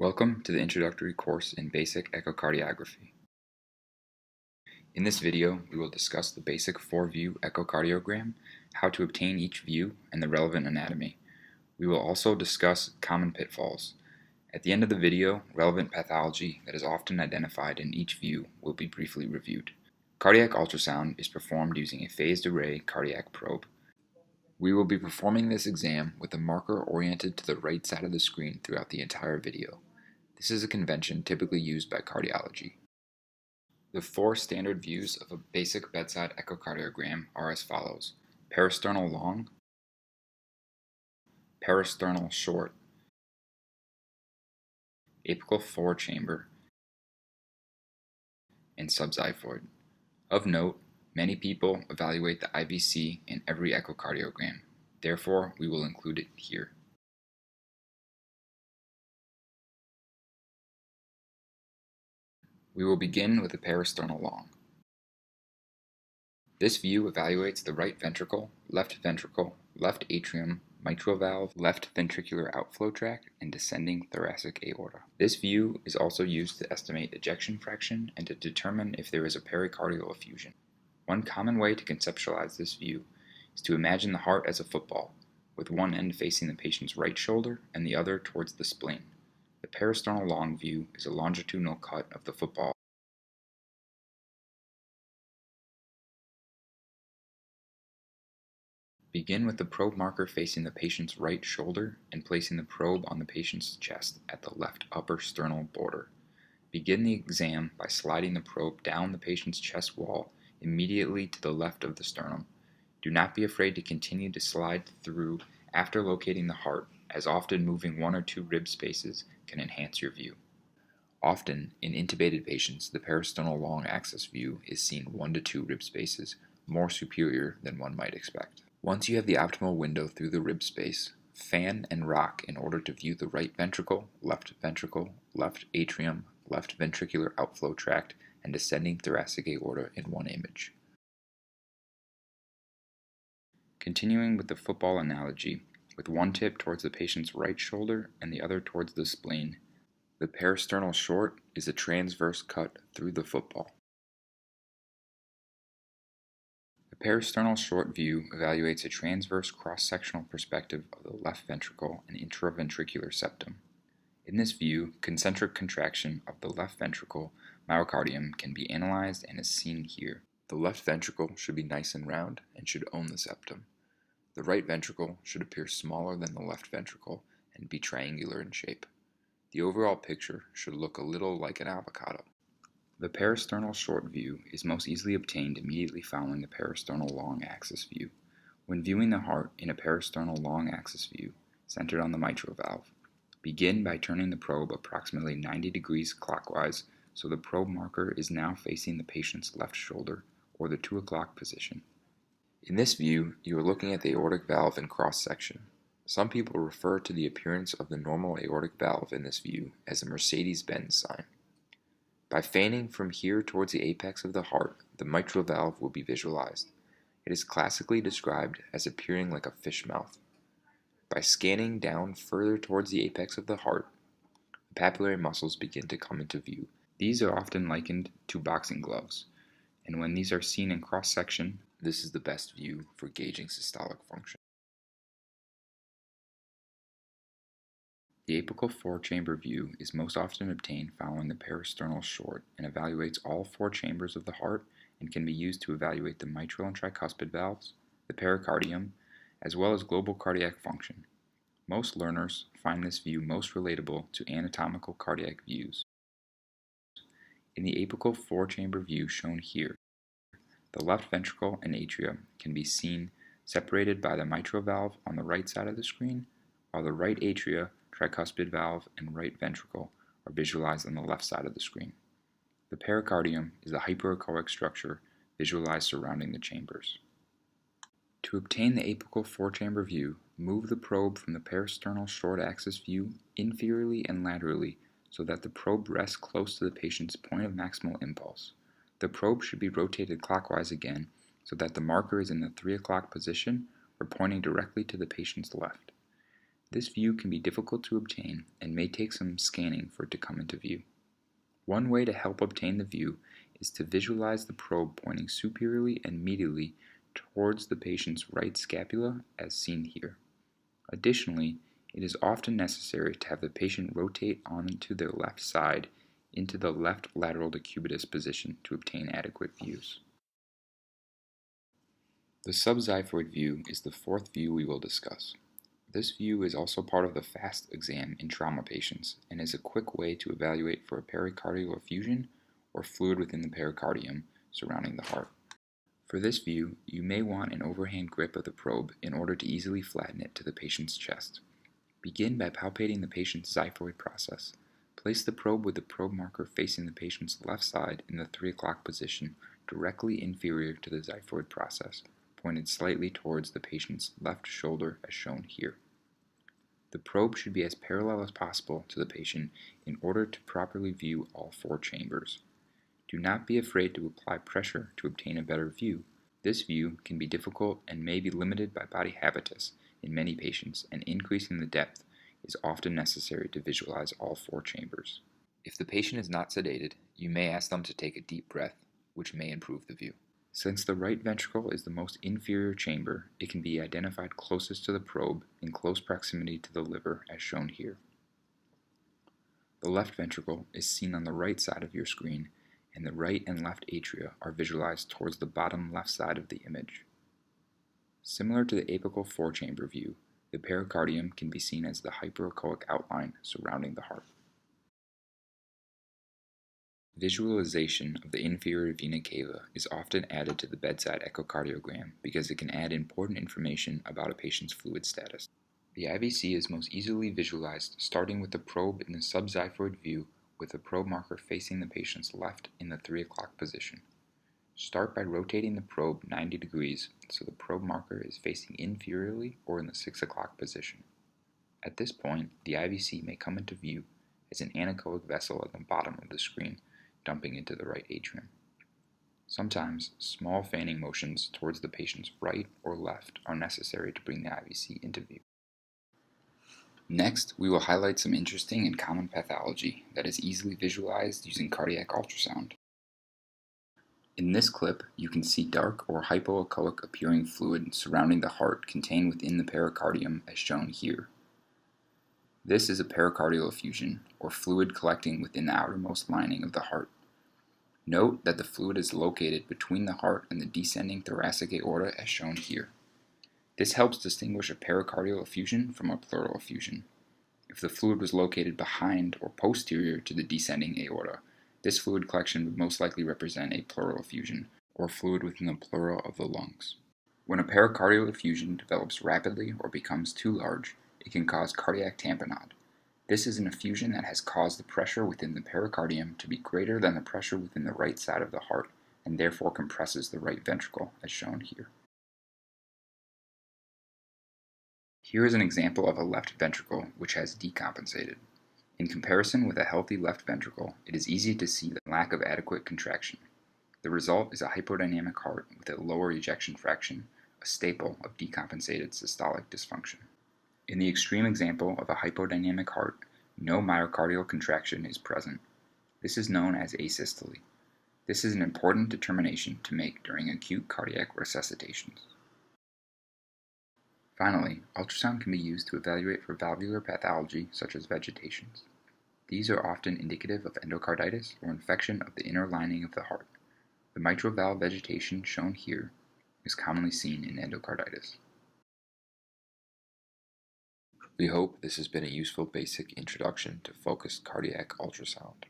Welcome to the introductory course in basic echocardiography. In this video, we will discuss the basic 4-view echocardiogram, how to obtain each view, and the relevant anatomy. We will also discuss common pitfalls. At the end of the video, relevant pathology that is often identified in each view will be briefly reviewed. Cardiac ultrasound is performed using a phased array cardiac probe. We will be performing this exam with a marker oriented to the right side of the screen throughout the entire video. This is a convention typically used by cardiology. The 4 standard views of a basic bedside echocardiogram are as follows: parasternal long, parasternal short, apical 4-chamber, and subxiphoid. Of note, many people evaluate the IVC in every echocardiogram. Therefore, we will include it here. We will begin with the parasternal long. This view evaluates the right ventricle, left atrium, mitral valve, left ventricular outflow tract, and descending thoracic aorta. This view is also used to estimate ejection fraction and to determine if there is a pericardial effusion. One common way to conceptualize this view is to imagine the heart as a football, with one end facing the patient's right shoulder and the other towards the spleen. The parasternal long view is a longitudinal cut of the football. Begin with the probe marker facing the patient's right shoulder and placing the probe on the patient's chest at the left upper sternal border. Begin the exam by sliding the probe down the patient's chest wall immediately to the left of the sternum. Do not be afraid to continue to slide through after locating the heart, as often moving 1 or 2 rib spaces can enhance your view. Often, in intubated patients, the parasternal long axis view is seen 1 to 2 rib spaces more superior than one might expect. Once you have the optimal window through the rib space, fan and rock in order to view the right ventricle, left atrium, left ventricular outflow tract, and descending thoracic aorta in one image. Continuing with the football analogy, with one tip towards the patient's right shoulder and the other towards the spleen, the parasternal short is a transverse cut through the football. The parasternal short view evaluates a transverse cross-sectional perspective of the left ventricle and intraventricular septum. In this view, concentric contraction of the left ventricle myocardium can be analyzed and is seen here. The left ventricle should be nice and round and should own the septum. The right ventricle should appear smaller than the left ventricle and be triangular in shape. The overall picture should look a little like an avocado. The parasternal short view is most easily obtained immediately following the parasternal long axis view. When viewing the heart in a parasternal long axis view, centered on the mitral valve, begin by turning the probe approximately 90 degrees clockwise so the probe marker is now facing the patient's left shoulder, or the 2 o'clock position. In this view, you are looking at the aortic valve in cross-section. Some people refer to the appearance of the normal aortic valve in this view as a Mercedes-Benz sign. By fanning from here towards the apex of the heart, the mitral valve will be visualized. It is classically described as appearing like a fish mouth. By scanning down further towards the apex of the heart, the papillary muscles begin to come into view. These are often likened to boxing gloves, and when these are seen in cross-section, this is the best view for gauging systolic function. The apical 4-chamber view is most often obtained following the parasternal short and evaluates all 4 chambers of the heart and can be used to evaluate the mitral and tricuspid valves, the pericardium, as well as global cardiac function. Most learners find this view most relatable to anatomical cardiac views. In the apical 4-chamber view shown here, the left ventricle and atria can be seen separated by the mitral valve on the right side of the screen, while the right atria, tricuspid valve, and right ventricle are visualized on the left side of the screen. The pericardium is a hyperechoic structure visualized surrounding the chambers. To obtain the apical 4-chamber view, move the probe from the parasternal short axis view inferiorly and laterally so that the probe rests close to the patient's point of maximal impulse. The probe should be rotated clockwise again so that the marker is in the 3 o'clock position or pointing directly to the patient's left. This view can be difficult to obtain and may take some scanning for it to come into view. One way to help obtain the view is to visualize the probe pointing superiorly and medially towards the patient's right scapula as seen here. Additionally, it is often necessary to have the patient rotate onto their left side into the left lateral decubitus position to obtain adequate views. The subxiphoid view is the fourth view we will discuss. This view is also part of the FAST exam in trauma patients and is a quick way to evaluate for a pericardial effusion or fluid within the pericardium surrounding the heart. For this view, you may want an overhand grip of the probe in order to easily flatten it to the patient's chest. Begin by palpating the patient's xiphoid process. Place the probe with the probe marker facing the patient's left side in the 3 o'clock position, directly inferior to the xiphoid process, pointed slightly towards the patient's left shoulder as shown here. The probe should be as parallel as possible to the patient in order to properly view all 4 chambers. Do not be afraid to apply pressure to obtain a better view. This view can be difficult and may be limited by body habitus in many patients, and increasing the depth is often necessary to visualize all 4 chambers. If the patient is not sedated, you may ask them to take a deep breath, which may improve the view. Since the right ventricle is the most inferior chamber, it can be identified closest to the probe in close proximity to the liver as shown here. The left ventricle is seen on the right side of your screen, and the right and left atria are visualized towards the bottom left side of the image. Similar to the apical 4-chamber view, the pericardium can be seen as the hyperechoic outline surrounding the heart. Visualization of the inferior vena cava is often added to the bedside echocardiogram because it can add important information about a patient's fluid status. The IVC is most easily visualized starting with the probe in the subxiphoid view with the probe marker facing the patient's left in the 3 o'clock position. Start by rotating the probe 90 degrees so the probe marker is facing inferiorly or in the 6 o'clock position. At this point, the IVC may come into view as an anechoic vessel at the bottom of the screen, dumping into the right atrium. Sometimes, small fanning motions towards the patient's right or left are necessary to bring the IVC into view. Next, we will highlight some interesting and common pathology that is easily visualized using cardiac ultrasound. In this clip, you can see dark or hypoechoic appearing fluid surrounding the heart contained within the pericardium as shown here. This is a pericardial effusion, or fluid collecting within the outermost lining of the heart. Note that the fluid is located between the heart and the descending thoracic aorta as shown here. This helps distinguish a pericardial effusion from a pleural effusion. If the fluid was located behind or posterior to the descending aorta, this fluid collection would most likely represent a pleural effusion, or fluid within the pleura of the lungs. When a pericardial effusion develops rapidly or becomes too large, it can cause cardiac tamponade. This is an effusion that has caused the pressure within the pericardium to be greater than the pressure within the right side of the heart, and therefore compresses the right ventricle, as shown here. Here is an example of a left ventricle which has decompensated. In comparison with a healthy left ventricle, it is easy to see the lack of adequate contraction. The result is a hypodynamic heart with a lower ejection fraction, a staple of decompensated systolic dysfunction. In the extreme example of a hypodynamic heart, no myocardial contraction is present. This is known as asystole. This is an important determination to make during acute cardiac resuscitations. Finally, ultrasound can be used to evaluate for valvular pathology such as vegetations. These are often indicative of endocarditis or infection of the inner lining of the heart. The mitral valve vegetation shown here is commonly seen in endocarditis. We hope this has been a useful basic introduction to focused cardiac ultrasound.